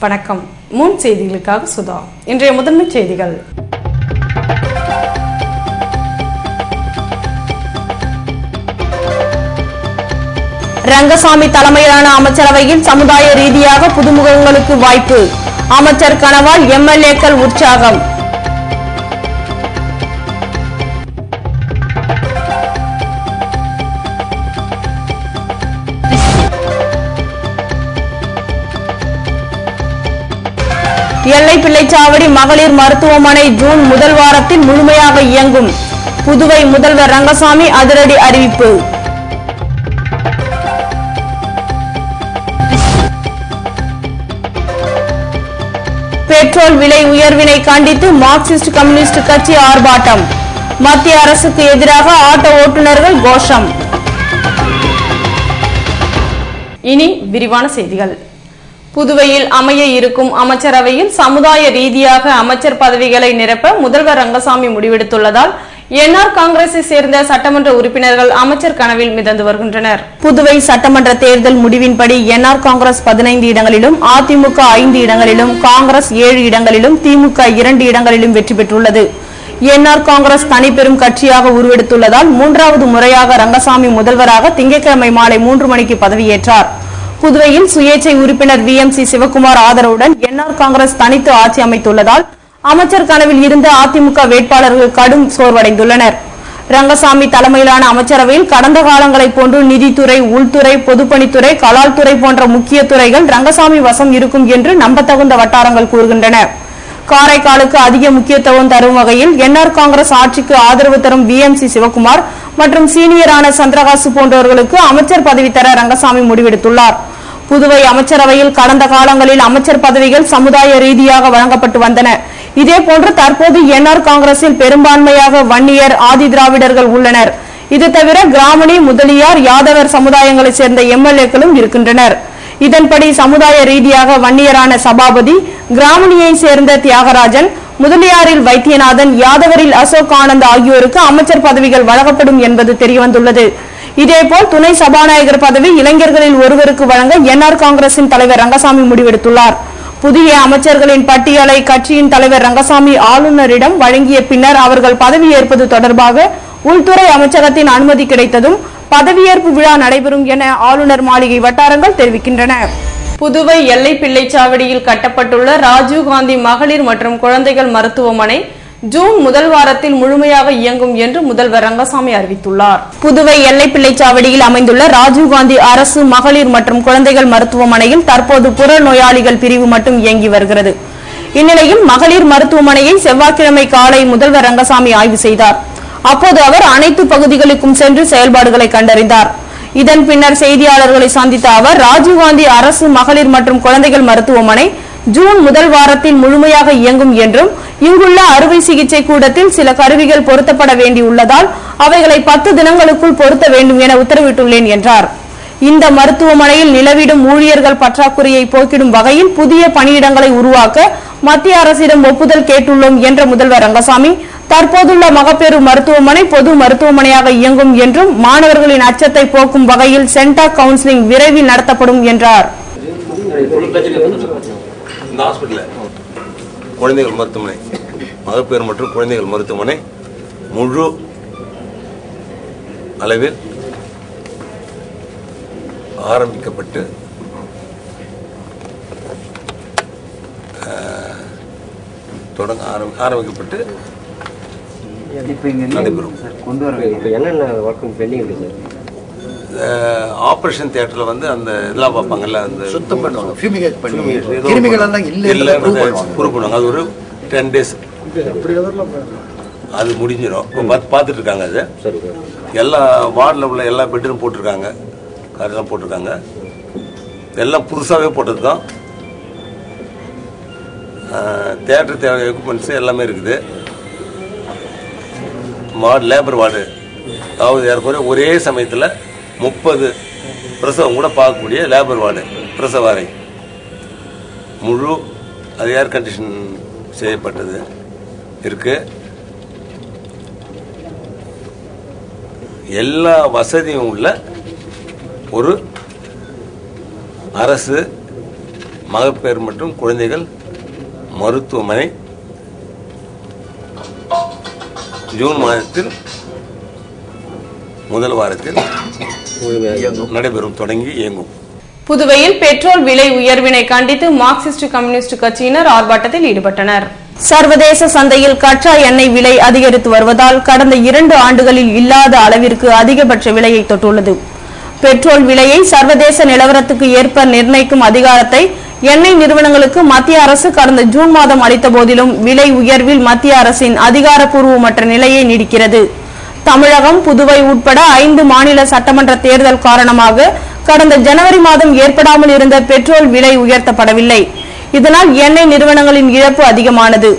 வணக்கம். முன் செய்திகளுக்காக சுதா. இன்றைய முதன்மை செய்திகள். ரங்கசாமி தலைமையிலான அமைச்சரவையில் சமுதாய ரீதியாக புதுமுகங்களுக்கு வாய்ப்பு. அமைச்சர் கனவால் எம்எல்ஏக்கள் உற்சாகம். எல்லை பிள்ளைச்சாவடி மகளிர் மருத்துவமனை ஜூன் முதல் வாரத்தில் முழுமையாக இயங்கும். புதுவை முதல்வர் ரங்கசாமி அதிரடி அறிவிப்பு. பெட்ரோல் விலை உயர்வினை கண்டித்து மார்க்சிஸ்ட் கம்யூனிஸ்ட் கட்சி ஆர்ப்பாட்டம். மத்திய அரசுக்கு எதிராக ஆட்டோ ஓட்டுநர்கள் கோஷம். இனி விரிவான செய்திகள். புதுவையில் அமைய இருக்கும் அமைச்சரவையில் சமுதாய ரீதியாக அமைச்சர் பதவிகளை நிரப்ப முதல்வர் ரங்கசாமி முடிவெடுத்துள்ளதால் என்ஆர் காங்கிரஸை சேர்ந்த சட்டமன்ற உறுப்பினர்கள் அமைச்சர் கனவில் மிதந்து வருகின்றனர். புதுவை சட்டமன்ற தேர்தல் முடிவின்படி என்ஆர் காங்கிரஸ் 15 இடங்களிலும், அதிமுக 5 இடங்களிலும், காங்கிரஸ் 7 இடங்களிலும், திமுக 2 இடங்களிலும் வெற்றி பெற்றுள்ளது. என்ஆர் காங்கிரஸ் தனிப்பெரும் கட்சியாக உருவெடுத்துள்ளதால் 3வது முறையாக ரங்கசாமி முதல்வராக திங்கட்கிழமை மாலை 3 மணிக்கு பதவியேற்றார். புதுவையில் சுயேட்சை உறுப்பினர் VMC சிவகுமார் ஆதரவுடன் என்ஆர் காங்கிரஸ் தனித்து ஆட்சி அமைத்துள்ளதால் அமைச்சர் கனவில் இருந்த அதிமுக வேட்பாளர்கள் கடும் சோர்வடைந்துள்ளனர். ரங்கசாமி தலைமையிலான அமைச்சரவையில் கடந்த காலங்களை போன்று நிதித்துறை, உள்துறை, பொதுப்பணித்துறை, கலால்துறை போன்ற முக்கிய துறைகள் ரங்கசாமி வசம் இருக்கும் என்று நம்பத்தகுந்த வட்டாரங்கள் கூறுகின்றன. காரைக்காலுக்கு அதிக முக்கியத்துவம் தரும் வகையில் என்ஆர் காங்கிரஸ் ஆட்சிக்கு ஆதரவு தரும் VMC சிவகுமார் மற்றும் சீனியரான சந்திரகாசு போன்றவர்களுக்கு அமைச்சர் பதவி தர ரங்கசாமி முடிவெடுத்துள்ளார். புதுவை அமைச்சரவையில் கடந்த காலங்களில் அமைச்சர் பதவிகள் சமுதாய ரீதியாக வழங்கப்பட்டு வந்தன. இதேபோன்று தற்போது என்ஆர் காங்கிரஸில் பெரும்பான்மையாக வன்னியர், ஆதி திராவிடர்கள் உள்ளனர். இது தவிர கிராமணி, முதலியார், யாதவர் சமுதாயங்களைச் சேர்ந்த எம்எல்ஏக்களும் இருக்கின்றனர். இதன்படி சமுதாய ரீதியாக வன்னியரான சபாபதி, கிராமணியை சேர்ந்த தியாகராஜன், முதலியாரில் வைத்தியநாதன், யாதவரில் அசோக் ஆனந்த் ஆகியோருக்கு அமைச்சர் பதவிகள் வழங்கப்படும் என்பது தெரியவந்துள்ளது. இதேபோல் துணை சபாநாயகர் பதவி இளைஞர்களில் ஒருவருக்கு வழங்க என்ஆர் காங்கிரசின் தலைவர் ரங்கசாமி முடிவெடுத்துள்ளார். புதிய அமைச்சர்களின் பட்டியலை கட்சியின் தலைவர் ரங்கசாமி ஆளுநரிடம் வழங்கிய பின்னர் அவர்கள் பதவியேற்பது தொடர்பாக உள்துறை அமைச்சகத்தின் அனுமதி கிடைத்ததும் பதவியேற்பு விழா நடைபெறும் என ஆளுநர் மாளிகை வட்டாரங்கள் தெரிவிக்கின்றன. புதுவை எல்லை பிள்ளைச்சாவடியில் கட்டப்பட்டுள்ள ராஜீவ்காந்தி மகளிர் மற்றும் குழந்தைகள் மருத்துவமனை ஜூன் முதல் வாரத்தில் முழுமையாக இயங்கும் என்று முதல்வர் ரங்கசாமி அறிவித்துள்ளார். புதுவை எல்லை பிள்ளைச்சாவடியில் அமைந்துள்ள ராஜீவ்காந்தி அரசு மகளிர் மற்றும் குழந்தைகள் மருத்துவமனையில் தற்போது புற நோயாளிகள் பிரிவு மட்டும் இயங்கி வருகிறது. இந்நிலையில் மகளிர் மருத்துவமனையை செவ்வாய்க்கிழமை காலை முதல்வர் ரங்கசாமி ஆய்வு செய்தார். அப்போது அவர் அனைத்து பகுதிகளுக்கும் சென்று செயல்பாடுகளை கண்டறிந்தார். இதன் பின்னர் செய்தியாளர்களை சந்தித்த அவர் ராஜீவ்காந்தி அரசு மகளிர் மற்றும் குழந்தைகள் மருத்துவமனை ஜூன் முதல் வாரத்தில் முழுமையாக இயங்கும் என்றும் இங்குள்ள அறுவை சிகிச்சை கூடத்தில் சில கருவிகள் பொருத்தப்பட வேண்டியுள்ளதால் அவைகளை 10 தினங்களுக்குள் பொருத்த வேண்டும் என உத்தரவிட்டுள்ளேன் என்றார். இந்த மருத்துவமனையில் நிலவிடும் ஊழியர்கள் பற்றாக்குறையை போக்கிடும் வகையில் புதிய பணியிடங்களை உருவாக்க மத்திய அரசிடம் ஒப்புதல் கேட்டுள்ளோம் என்ற முதல்வர் ரங்கசாமி தற்போதுள்ள மகப்பேறு மருத்துவமனை பொது மருத்துவமனையாக இயங்கும் என்றும் மாணவர்களின் அச்சத்தை போக்கும் வகையில் சென்டாக் கவுன்சிலிங் விரைவில் நடத்தப்படும் என்றார். குழந்தைகள் மருத்துவமனை, மகப்பேறு மற்றும் குழந்தைகள் மருத்துவமனை முழு அளவில் ஆரம்பிக்கப்பட்டு ஆரம்பிக்கப்பட்டு நடைபெறும். ஆபரேஷன் தியேட்டர்ல வந்து அந்த இதெல்லாம் பார்ப்பாங்கல்ல, அந்த சுத்தம் பண்ணுவாங்க, ப்ரூவ் பண்ணுவாங்க. அது ஒரு 10 days அது முடிஞ்சிடும். பார்த்துட்டு இருக்காங்க. அது எல்லா வார்டில் உள்ள எல்லா பெட்ரூம் போட்டிருக்காங்க, காரெல்லாம் போட்டிருக்காங்க. எல்லாம் புதுசாகவே போட்டது தான். தியேட்டர் தேவை எக்யூப்மெண்ட்ஸு எல்லாமே இருக்குது. வார்டு லேபர் வார்டு, அதாவது ஏற்கனவே ஒரே சமயத்தில் 30 பிரசவம் கூட பார்க்கக்கூடிய லேபர் வார்டு, பிரசவ அறை முழு அது ஏர் கண்டிஷன் செய்யப்பட்டது இருக்கு. எல்லா வசதியும் உள்ள ஒரு அரசு மகப்பேறு மற்றும் குழந்தைகள் மருத்துவமனை ஜூன் மாதத்தில் முதல் வாரத்தில் நடைபெறும் தொடங்கி இயங்கும். புதுவையில் பெட்ரோல் விலை உயர்வினை கண்டித்து மார்க்சிஸ்ட் கம்யூனிஸ்ட் கட்சியினர் ஆர்ப்பாட்டத்தில் ஈடுபட்டனர். சர்வதேச சந்தையில் கச்சா எண்ணெய் விலை அதிகரித்து வருவதால் கடந்த 2 ஆண்டுகளில் இல்லாத அளவிற்கு அதிகபட்ச விலையை தொட்டுள்ளது. பெட்ரோல் விலையை சர்வதேச நிலவரத்துக்கு ஏற்ப நிர்ணயிக்கும் அதிகாரத்தை எண்ணெய் நிறுவனங்களுக்கு மத்திய அரசு கடந்த ஜூன் மாதம் அளித்த போதிலும் விலை உயர்வில் மத்திய அரசின் அதிகாரப்பூர்வமற்ற நிலையை நீடிக்கிறது. தமிழகம், புதுவை உட்பட 5 மாநில சட்டமன்ற தேர்தல் காரணமாக கடந்த ஜனவரி மாதம் ஏற்படாமல் இருந்த பெட்ரோல் விலை உயர்த்தப்படவில்லை. இதனால் எண்ணெய் நிறுவனங்களின் இழப்பு அதிகமானது.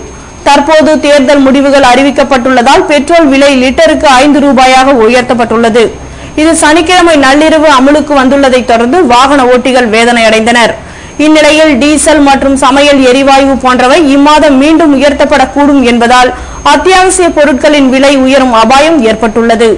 தற்போது தேர்தல் முடிவுகள் அறிவிக்கப்பட்டுள்ளதால் பெட்ரோல் விலை லிட்டருக்கு 5 ரூபாயாக உயர்த்தப்பட்டுள்ளது. இது சனிக்கிழமை நள்ளிரவு அமலுக்கு வந்துள்ளதை தொடர்ந்து வாகன ஓட்டிகள் வேதனை அடைந்தனர். இந்நிலையில் டீசல் மற்றும் சமையல் எரிவாயு போன்றவை இம்மாதம் மீண்டும் உயர்த்தப்படக்கூடும் என்பதால் அத்தியாவசிய பொருட்களின் விலை உயரும் அபாயம் ஏற்பட்டுள்ளது.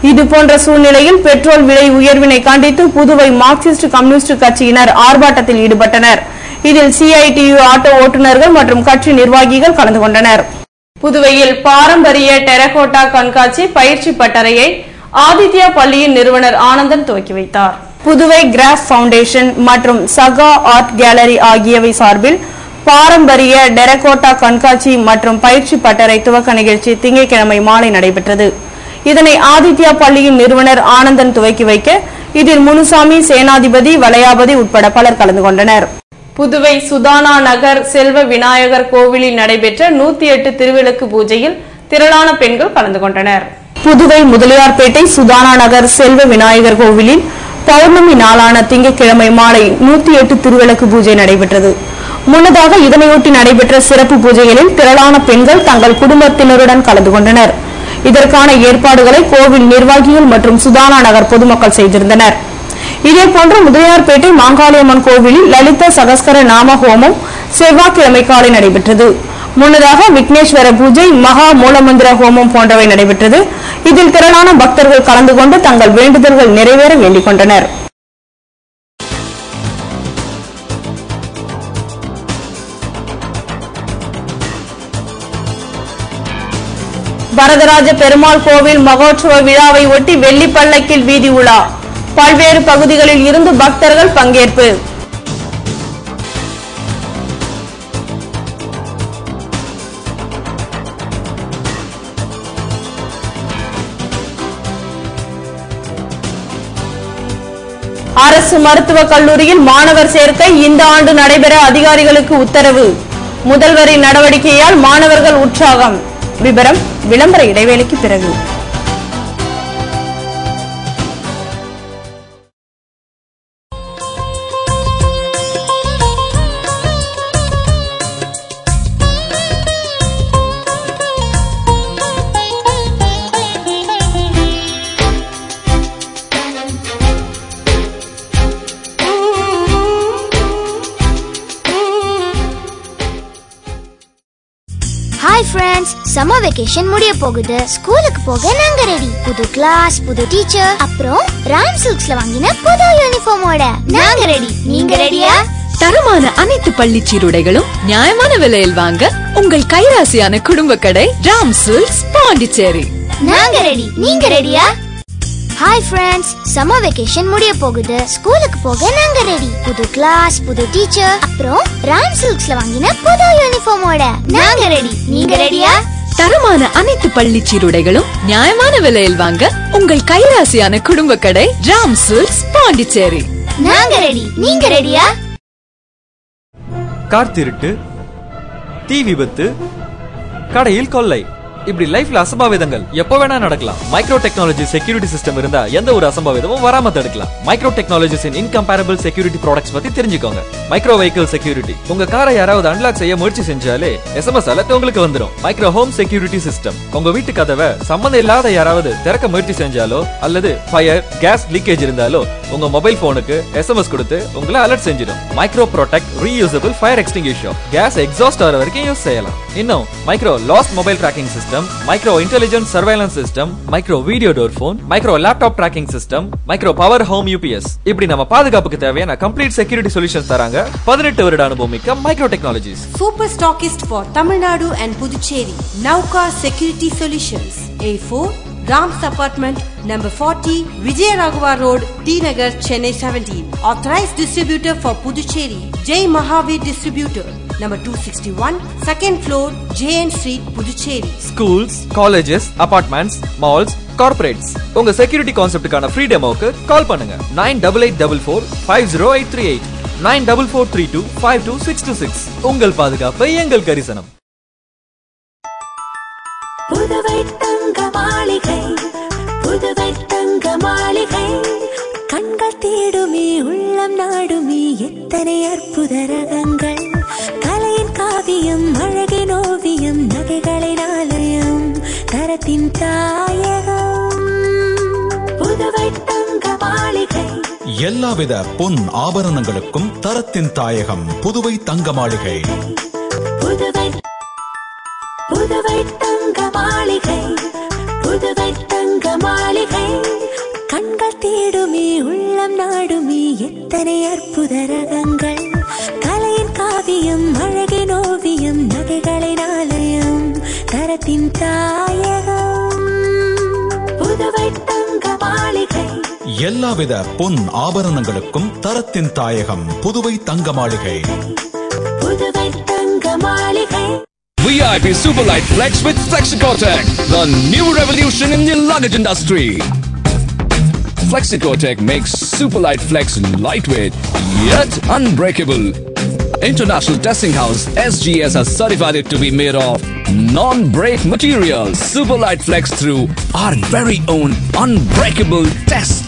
இதுபோன்ற சூழ்நிலையில் பெட்ரோல் விலை உயர்வினை கண்டித்து புதுவை மார்க்சிஸ்ட் கம்யூனிஸ்ட் கட்சியினர் ஆர்ப்பாட்டத்தில் ஈடுபட்டனர். இதில் CITU ஆட்டோ ஓட்டுநர்கள் மற்றும் கட்சி நிர்வாகிகள் கலந்து கொண்டனர். புதுவையில் பாரம்பரிய டெரகோட்டா கண்காட்சி பயிற்சி பட்டறையை ஆதித்யா பள்ளியின் நிறுவனர் ஆனந்தன் துவக்கி வைத்தார். புதுவை கிராஃப் ஃபவுண்டேஷன் மற்றும் சகா ஆர்ட் கேலரி ஆகியவை சார்பில் பாரம்பரிய டெரகோட்டா கண்காட்சி மற்றும் பயிற்சி பட்டறை துவக்க நிகழ்ச்சி திங்கட்கிழமை மாலை நடைபெற்றது. இதனை ஆதித்யா பள்ளியின் நிறுவனர் ஆனந்தன் துவக்கி வைக்க இதில் முனுசாமி, சேனாதிபதி, வளையாபதி உட்பட பலர் கலந்து கொண்டனர். புதுவை சுதானா நகர் செல்வ விநாயகர் கோவிலில் நடைபெற்ற 108 திருவிளக்கு பூஜையில் திரளான பெண்கள் கலந்து கொண்டனர். புதுவை முதலியார்பேட்டை சுதானா நகர் செல்வ விநாயகர் கோவிலில் பௌர்ணமி நாளான திங்கட்கிழமை மாலை 108 திருவிளக்கு பூஜை நடைபெற்றது. முன்னதாக இதனையொட்டி நடைபெற்ற சிறப்பு பூஜைகளில் திரளான பெண்கள் தங்கள் குடும்பத்தினருடன் கலந்து கொண்டனர். இதற்கான ஏற்பாடுகளை கோவில் நிர்வாகிகள் மற்றும் சுதானா நகர் பொதுமக்கள் செய்திருந்தனர். இதேபோன்று முதலியார்பேட்டை மாங்காளியம்மன் கோவிலில் லலித சகஸ்கர நாம ஹோமம் செவ்வாய்க்கிழமை காலை நடைபெற்றது. முன்னதாக விக்னேஸ்வர பூஜை, மகா மூலமந்திர ஹோமம் போன்றவை நடைபெற்றது. இதில் திரளான பக்தர்கள் கலந்து கொண்டு தங்கள் வேண்டுதல்கள் நிறைவேற வேண்டிக் கொண்டனர். வரதராஜ பெருமாள் கோவில் மகோற்சவ விழாவை ஒட்டி வெள்ளி பல்லக்கில் வீதி உலா, பல்வேறு பகுதிகளில் இருந்து பக்தர்கள் பங்கேற்பு. அரசு மருத்துவக் கல்லூரியில் மாணவர் சேர்க்கை இந்த ஆண்டு நடைபெற அதிகாரிகளுக்கு உத்தரவு. முதல்வரின் நடவடிக்கையால் மாணவர்கள் உற்சாகம். விபரம் விளம்பர இடைவேளைக்கு பிறகு. Hi friends, summer vacation முடிய போகுது. ஸ்கூலுக்கு போக நாங்க ரெடி. புது கிளாஸ், புது டீச்சர், அப்புறம் ராம் சில்க்ஸ்ல வாங்கின புது யூனிஃபார்மோட நாங்க ரெடி. நீங்க ரெடியா? தரமான அனைத்து பள்ளி சீருடைகளும் நியாயமான விலையில் வாங்க உங்கள் கைராசியான குடும்ப கடை ராம் சில்க்ஸ் பாண்டிச்சேரி. நாங்க ரெடி. நீங்க ரெடியா? Hi friends, summer vacation முடிய போகுது. ஸ்கூலுக்கு போக நாங்க ரெடி. புது கிளாஸ், புது டீச்சர், அப்புறம் ராம் சில்க்ஸ்ல வாங்கின புது யூனிஃபார்மோட நாங்க ரெடி. நீங்க ரெடியா? தரமான அனைத்து பள்ளி சீருடைகளும் நியாயமான விலையில் வாங்க உங்கள் கைராசியான குடும்ப கடை ராம் சில்க்ஸ் பாண்டிச்சேரி. நாங்க ரெடி. நீங்க ரெடியா? கார் திருட்டு, தீ விபத்து, கடையில் கொள்ளை, இப்படி லைஃப்ல அசம்பாவிதங்கள் எப்போ வேணா நடக்கலாம். மைக்ரோ டெக்னாலஜி செக்யூரிட்டி சிஸ்டம் இருந்தா எந்த ஒரு அசம்பாவிதமும் வராம தடுக்கலாம். மைக்ரோ டெக்னாலஜிஸின் இன்கம்பேரபிள் செக்யூரிட்டி ப்ராடக்ட்ஸ் பத்தி தெரிஞ்சுக்கோங்க. மைக்ரோ வெஹிக்கிள் செக்யூரிட்டி, உங்க காரை யாராவது அன்லாக் செய்ய முயற்சி செஞ்சாலே SMS அலர்ட் உங்களுக்கு வந்துடும். மைக்ரோ ஹோம் செக்யூரிட்டி சிஸ்டம், உங்க வீட்டு கதவை சம்பந்தம் இல்லாத யாராவது திறக்க முயற்சி செஞ்சாலோ அல்லது ஃபயர், கேஸ் லீக்கேஜ் இருந்தாலோ உங்க மொபைல் போனுக்கு SMS கொடுத்து உங்களை அலர்ட் செஞ்சிடும். Micro protect reusable fire extinguisher, gas exhaust ஆகிற வரைக்கும் யூஸ் செய்யலாம். இன்னும் micro lost mobile tracking system, system, micro intelligent surveillance system, micro video door phone, micro laptop tracking system, micro power home UPS, இப்படி நம்ம பாதுகாப்புக்கு தேவையான complete security solutions தராங்க 18 வருட அனுபவம் மிக்க micro technologies. Super stockist for Tamil Nadu and Puducherry. Nauka Security Solutions. A4 Rams Apartment, number 40, Vijay Raghava Road, T Nagar, Chennai 17. Authorized distributor for Puducherry, Jai Mahavir Distributor, number 261, second floor, JN Street, Puducherry. Schools, colleges, apartments, malls, corporates. உங்க security கான்செப்டுக்கான free டெமோக்கு கால் பண்ணுங்க 9884450838 9443252626. உங்கள் பாதுகாப்பு எங்கள் கரிசனம். புதுவை தங்க மாளிகை, புதுவை தங்க மாளிகை, கண்கள் தேடுமே உள்ளம் நாடுமே எத்தனை அற்புத ரகங்கள், கலையின் காவியம் அழகின் ஓவியம் நகைகளின் ஆலயம் தரத்தின் தாயகம் புதுவை தங்க மாளிகை. எல்லாவித பொன் ஆபரணங்களுக்கும் தரத்தின் தாயகம் புதுவை தங்க மாளிகை. புதுவை புதுவை தங்க மாளிகை, புதுவை தங்க மாளிகை, கண்கள் தேடுமே உள்ளம் நாடுமே எத்தனை அற்புத ரகங்கள், கலையின் காவியம் அழகின் ஓவியம் நகைகளின் ஆலயம் தரத்தின் தாயகம் புதுவை தங்க மாளிகை. எல்லாவித பொன் ஆபரணங்களுக்கும் தரத்தின் தாயகம் புதுவை தங்க மாளிகை. புதுவை தங்க மாளிகை. VIP Superlight Flex with Flexicotec, the new revolution in the luggage industry. Flexicotec makes Superlight Flex lightweight yet unbreakable. International testing house SGS has certified it to be made of non-break materials. Superlight Flex through our very own unbreakable tests.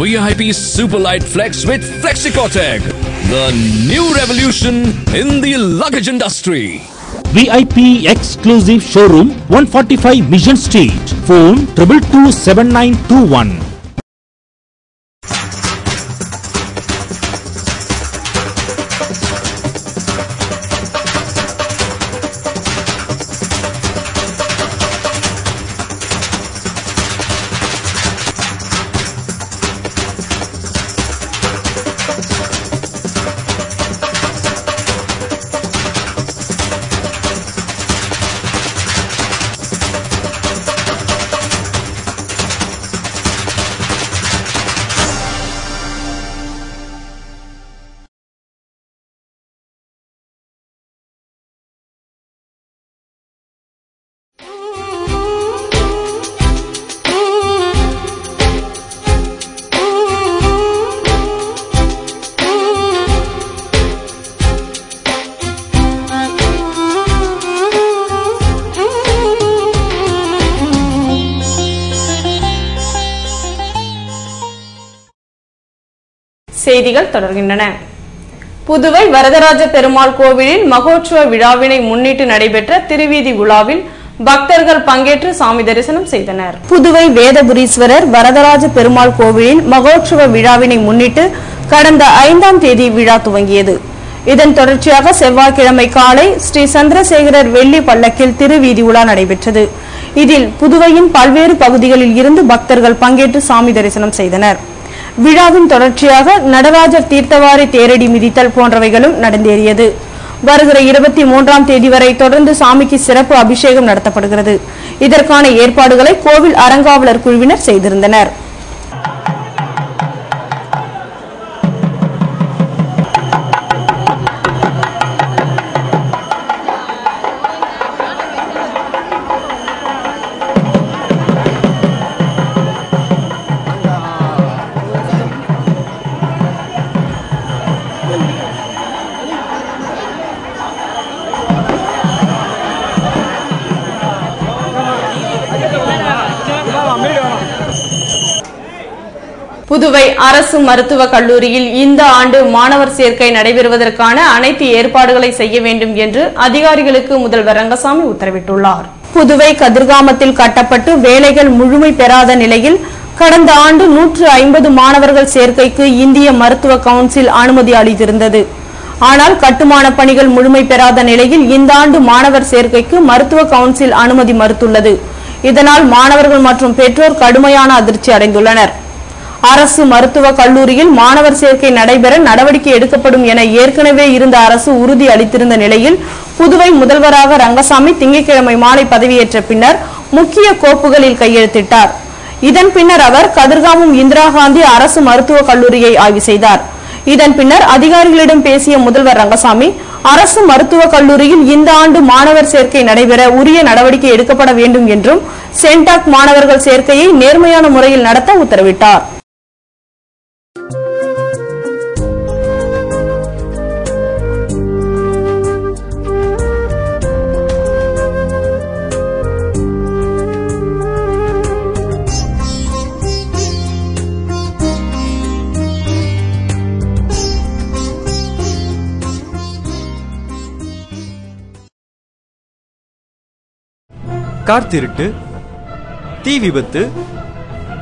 VIP Superlight Flex with Flexicotec, the new revolution in the luggage industry. VIP exclusive showroom 145 Mission Street. Phone 222791. செய்திகள் தொடர்கின்றன. புதுவை வரதராஜ பெருமாள் கோவிலில் மகோற்சவ விழாவினை முன்னிட்டு நடைபெற்ற திருவீதி உலாவில் பக்தர்கள் பங்கேற்று சாமி தரிசனம் செய்தனர். புதுவை வேதபுரீஸ்வரர் வரதராஜ பெருமாள் கோவிலில் மகோற்சவ விழாவினை முன்னிட்டு கடந்த 5ஆம் தேதி விழா துவங்கியது. இதன் தொடர்ச்சியாக செவ்வாய்க்கிழமை காலை ஸ்ரீ சந்திரசேகரர் வெள்ளி பல்லக்கில் திருவீதி உலா நடைபெற்றது. இதில் புதுவையின் பல்வேறு பகுதிகளில் இருந்து பக்தர்கள் பங்கேற்று சாமி தரிசனம் செய்தனர். விழாவின் தொடர்ச்சியாக நடராஜர் தீர்த்தவாரி தேரடி மிதித்தல் போன்றவைகளும் நடந்தேறியது. வருகிற 23ஆம் தேதி வரை தொடர்ந்து சாமிக்கு சிறப்பு அபிஷேகம் நடத்தப்படுகிறது. இதற்கான ஏற்பாடுகளை கோவில் அறங்காவலர் குழுவினர் செய்திருந்தனர். புதுவை அரசு மருத்துவக் கல்லூரியில் இந்த ஆண்டு மாணவர் சேர்க்கை நடைபெறுவதற்கான அனைத்து ஏற்பாடுகளை செய்ய வேண்டும் என்று அதிகாரிகளுக்கு முதல்வர் ரங்கசாமி உத்தரவிட்டுள்ளார். புதுவை கதிர்காமத்தில் கட்டப்பட்டு வேலைகள் முழுமை பெறாத நிலையில் கடந்த ஆண்டு 150 மாணவர்கள் சேர்க்கைக்கு இந்திய மருத்துவ கவுன்சில் அனுமதி அளித்திருந்தது. ஆனால் கட்டுமான பணிகள் முழுமை பெறாத நிலையில் இந்த ஆண்டு மாணவர் சேர்க்கைக்கு மருத்துவ கவுன்சில் அனுமதி மறுத்துள்ளது. இதனால் மாணவர்கள் மற்றும் பெற்றோர் கடுமையான அதிர்ச்சி அடைந்துள்ளனர். அரசு மருத்துவக் கல்லூரியில் மாணவர் சேர்க்கை நடைபெற நடவடிக்கை எடுக்கப்படும் என ஏற்கனவே இருந்த அரசு உறுதி அளித்திருந்த நிலையில் புதுவை முதல்வராக ரங்கசாமி திங்கட்கிழமை மாலை பதவியேற்ற பின்னர் முக்கிய கோப்புகளில் கையெழுத்திட்டார். இதன் பின்னர் அவர் கதிர்காமம் இந்திரா காந்தி அரசு மருத்துவக் கல்லூரியை ஆய்வு செய்தார். இதன் பின்னர் அதிகாரிகளிடம் பேசிய முதல்வர் ரங்கசாமி அரசு மருத்துவக் கல்லூரியில் இந்த ஆண்டு மாணவர் சேர்க்கை நடைபெற உரிய நடவடிக்கை எடுக்கப்பட வேண்டும் என்றும் சென்டாக் மாணவர்கள் சேர்க்கையை நேர்மையான முறையில் நடத்த உத்தரவிட்டார். கார் திருட்டு, தீ விபத்து,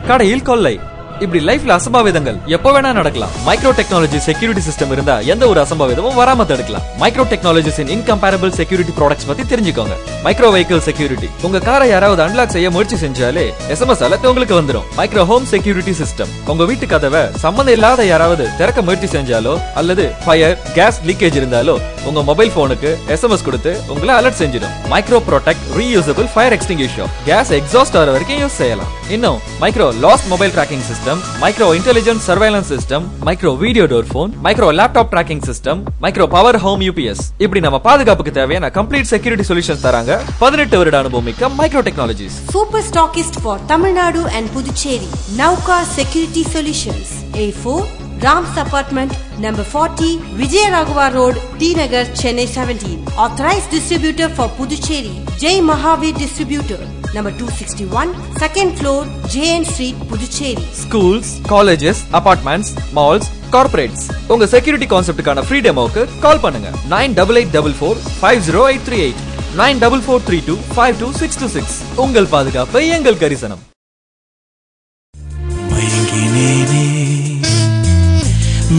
கடையில் கொள்ளை, இப்படி லைஃப்ல அசம்பாவிதங்கள் எப்ப வேணா நடக்கலாம். மைக்ரோ டெக்னாலஜி செக்யூரிட்டி சிஸ்டம் இருந்தா எந்த ஒரு அசம்பாவிதமும் வராம தடுக்கலாம். மைக்ரோ டெக்னாலஜிஸின் இன்கம்பேரபிள் செக்யூரிட்டி ப்ராடக்ட்ஸ் பத்தி தெரிஞ்சுக்கோங்க. மைக்ரோ வெஹிக்கிள் செக்யூரிட்டி, உங்க காரை யாராவது அன்லாக் செய்ய முயற்சி செஞ்சாலே SMS அலர்ட் உங்களுக்கு வந்துடும். மைக்ரோ ஹோம் செக்யூரிட்டி சிஸ்டம், உங்க வீட்டு கதவை சம்பந்தம் இல்லாத யாராவது திறக்க முயற்சி செஞ்சாலோ அல்லது ஃபயர் கேஸ் லீக்கேஜ் இருந்தாலோ உங்க மொபைல் போனுக்கு SMS கொடுத்து உங்களை அலர்ட் செஞ்சிடும். Micro protect reusable fire extinguisher, gas exhaust ஆகிற வரைக்கும் யூஸ் செய்யலாம். இன்னும் micro lost mobile tracking system, micro intelligent surveillance system, micro video door phone, micro laptop tracking system, micro power home UPS, இப்படி நம்ம பாதுகாப்புக்கு தேவையான கம்ப்ளீட் செக்யூரிட்டி சொல்யூஷன்ஸ் தராங்க 18 வருட அனுபவம் மிக்க micro technologies. Super stockist for Tamil Nadu and Puducherry, Nauka security solutions, A4 Ram's Apartment, number 40, Vijayaraghavar Road, T Nagar, Chennai 17. Authorized distributor for Puducherry, Jai Mahavir Distributor, number 261, second floor, JN Street, Puducherry. Schools, colleges, apartments, malls, corporates. உங்க security கான்செப்டுக்கான free டெமோக்கு கால் பண்ணுங்க 9844508338 9443252626. உங்கள் பாதுகாப்பு எங்கள் கரிசனம்.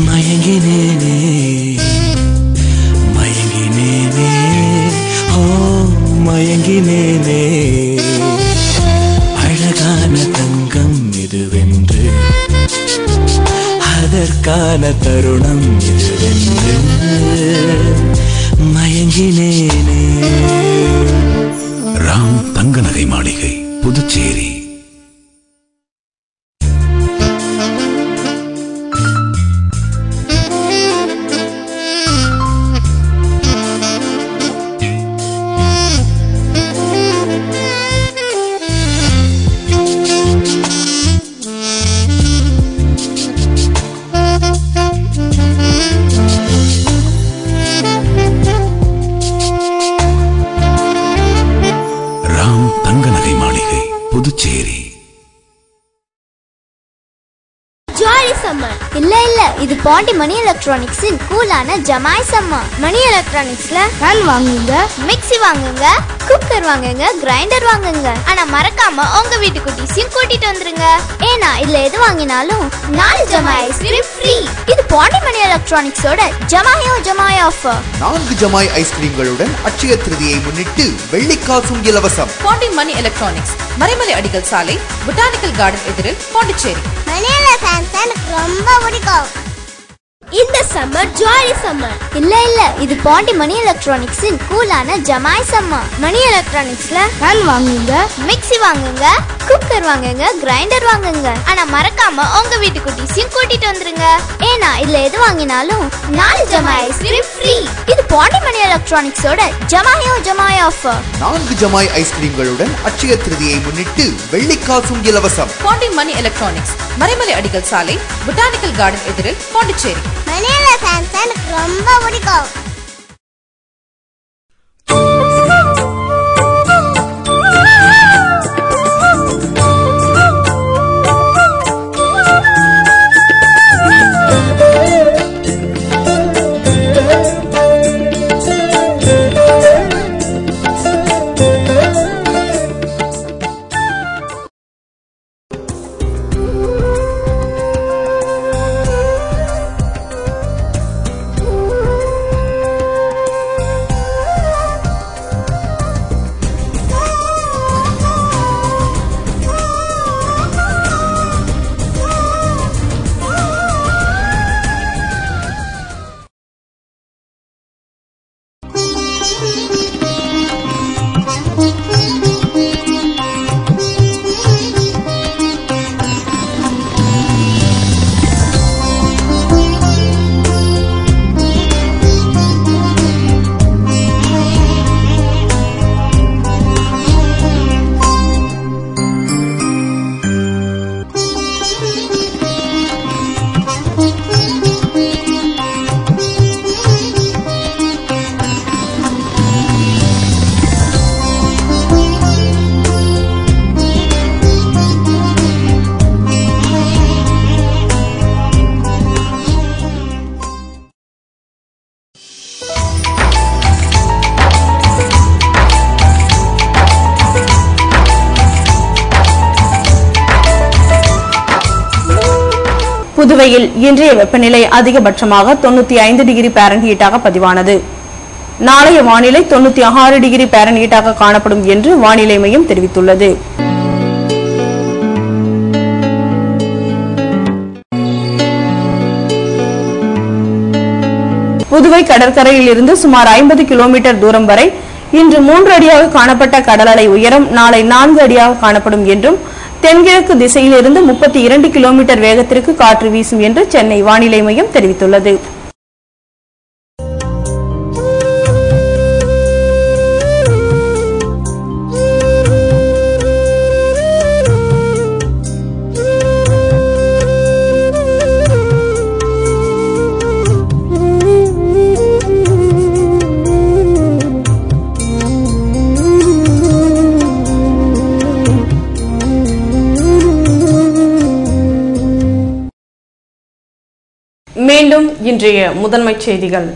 மயங்கினேனே மயங்கினேனே ஓ மயங்கினேனே, அழகான தங்கம் இதுவென்று அதற்கான தருணம் இதுவென்று மயங்கினேனே. ராம் தங்க நகை மாளிகை, புதுச்சேரி. புதுச்சேரி. இல்ல இது பாண்டி மணி எலக்ட்ரானிக்ஸின் கூலான ஜமாய் சம்மா. மணி எலக்ட்ரானிக்ஸ்ல ஃபேன் வாங்குங்க, மிக்ஸி வாங்குங்க, குக்கர் வாங்குங்க, கிரைண்டர் வாங்குங்க. ஆனா மறக்காம உங்க வீட்டு குட்டீஸையும் கூட்டிட்டு வந்துருங்க. ஏன்னா இதுல எது வாங்கினாலும் 4 ஜமாய் ஐஸ்கிரீம் ஃப்ரீ. இது பாண்டி மணி எலக்ட்ரானிக்ஸோட ஜமாய் ஆஃபர். 4 ஜமாய் ஐஸ்கிரீம்களுடன் அட்சய திருதியை முன்னிட்டு வெள்ளிக்காசும் இலவசம். பாண்டி மணி எலக்ட்ரானிக்ஸ், மறைமலை அடிகள் சாலை, பொட்டானிக்கல் கார்டன் எதிரில், பாண்டிச்சேரி. மணி எலக்ட்ரானிக்ஸ் எனக்கு ரொம்ப பிடிக்கும். இந்த சம்மர் ஜாலி சம்மர். இல்ல இது பாண்டி மணி எலக்ட்ரானிக்ஸின் கூலான ஜமாய் சம்மா. மணி எலக்ட்ரானிக்ஸ்ல ஃபேன் வாங்குங்க, மிக்ஸி வாங்குங்க, குக்கர் வாங்குங்க, கிரைண்டர் வாங்குங்க. ஆனா மறக்காம உங்க வீட்டு குட்டீஸையும் கூட்டிட்டு வந்துருங்க. ஏன்னா இதுல எது வாங்கினாலும் 4 ஜமாய் ஐஸ்கிரீம் ஃப்ரீ. இது பாண்டி மணி எலக்ட்ரானிக்ஸோட ஜமாய் ஆஃபர். 4 ஜமாய் ஐஸ்கிரீம்களுடன் அட்சய திருதியை முன்னிட்டு வெள்ளிக்காசும் இலவசம். பாண்டி மணி எலக்ட்ரானிக்ஸ், மறைமலை அடிகள் சாலை, பொட்டானிக்கல் கார்டன் எதிரில், பாண்டிச்சேரி. மணி எலக்ட்ரானிக்ஸ் எனக்கு ரொம்ப பிடிக்கும். புதுவையில் இன்றைய வெப்பநிலை அதிகபட்சமாக 95 டிகிரி பாரன்ஹீட்டாக பதிவானது. நாளைய வானிலை 96 டிகிரி பாரன்ஹீட்டாக காணப்படும் என்று வானிலை மையம் தெரிவித்துள்ளது. புதுவை கடற்கரையில் இருந்து சுமார் 50 கிலோமீட்டர் தூரம் வரை இன்று 3 அடியாக காணப்பட்ட கடல் அலை உயரம் நாளை 4 அடியாக காணப்படும் என்றும் தென்கிழக்கு திசையிலிருந்து 32 கிலோமீட்டர் வேகத்திற்கு காற்று வீசும் என்று சென்னை வானிலை மையம் தெரிவித்துள்ளது. மீண்டும் இன்றைய முதன்மைச் செய்திகள்.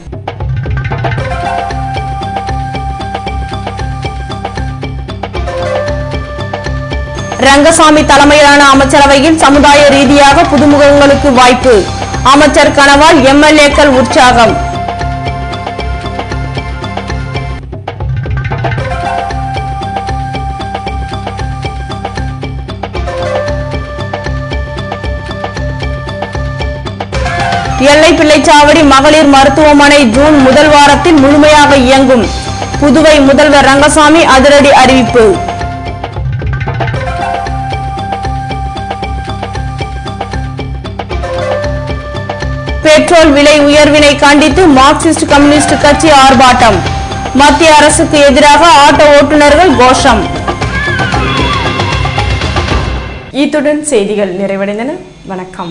ரங்கசாமி தலைமையிலான அமைச்சரவையில் சமுதாய ரீதியாக புதுமுகங்களுக்கு வாய்ப்பு. அமைச்சர் கனவால் எம்எல்ஏக்கள் உற்சாகம். எல்லை பிள்ளைச்சாவடி மகளிர் மருத்துவமனை ஜூன் முதல் வாரத்தில் முழுமையாக இயங்கும். புதுவை முதல்வர் ரங்கசாமி அதிரடி அறிவிப்பு. பெட்ரோல் விலை உயர்வினை கண்டித்து மார்க்சிஸ்ட் கம்யூனிஸ்ட் கட்சி ஆர்ப்பாட்டம். மத்திய அரசுக்கு எதிராக ஆட்டோ ஓட்டுநர்கள் கோஷம். இத்துடன் செய்திகள் நிறைவடைந்தன. வணக்கம்.